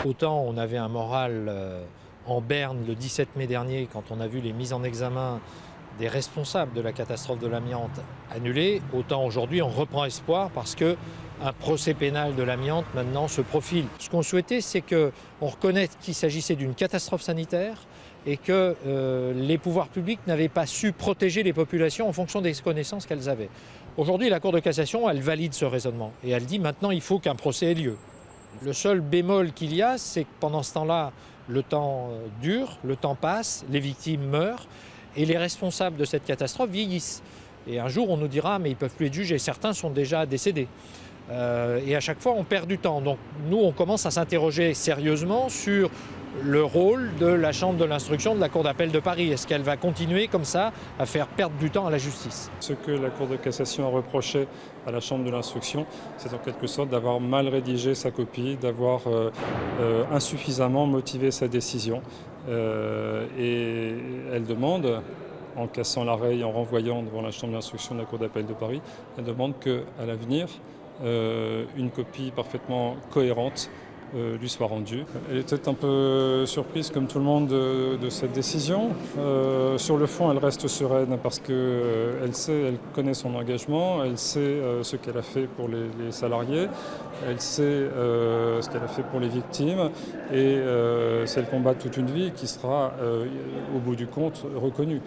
Autant on avait un moral en berne le 17 mai dernier quand on a vu les mises en examen des responsables de la catastrophe de l'amiante annulées, autant aujourd'hui on reprend espoir parce que un procès pénal de l'amiante maintenant se profile. Ce qu'on souhaitait, c'est qu'on reconnaisse qu'il s'agissait d'une catastrophe sanitaire et que les pouvoirs publics n'avaient pas su protéger les populations en fonction des connaissances qu'elles avaient. Aujourd'hui, la Cour de cassation, elle valide ce raisonnement et elle dit maintenant il faut qu'un procès ait lieu. Le seul bémol qu'il y a, c'est que pendant ce temps-là, le temps dure, le temps passe, les victimes meurent et les responsables de cette catastrophe vieillissent. Et un jour, on nous dira, mais ils ne peuvent plus être jugés, certains sont déjà décédés. Et à chaque fois, on perd du temps. Donc nous, on commence à s'interroger sérieusement sur le rôle de la Chambre de l'instruction de la Cour d'appel de Paris. Est-ce qu'elle va continuer comme ça à faire perdre du temps à la justice? Ce que la Cour de cassation a reproché à la Chambre de l'instruction, c'est en quelque sorte d'avoir mal rédigé sa copie, d'avoir insuffisamment motivé sa décision. Et elle demande, en cassant l'arrêt et en renvoyant devant la Chambre d'instruction de la Cour d'appel de Paris, elle demande qu'à l'avenir, une copie parfaitement cohérente lui soit rendue. Elle était un peu surprise, comme tout le monde, de cette décision. Sur le fond, elle reste sereine parce qu'elle elle connaît son engagement, elle sait ce qu'elle a fait pour les salariés, elle sait ce qu'elle a fait pour les victimes et c'est le combat de toute une vie qui sera, au bout du compte, reconnu.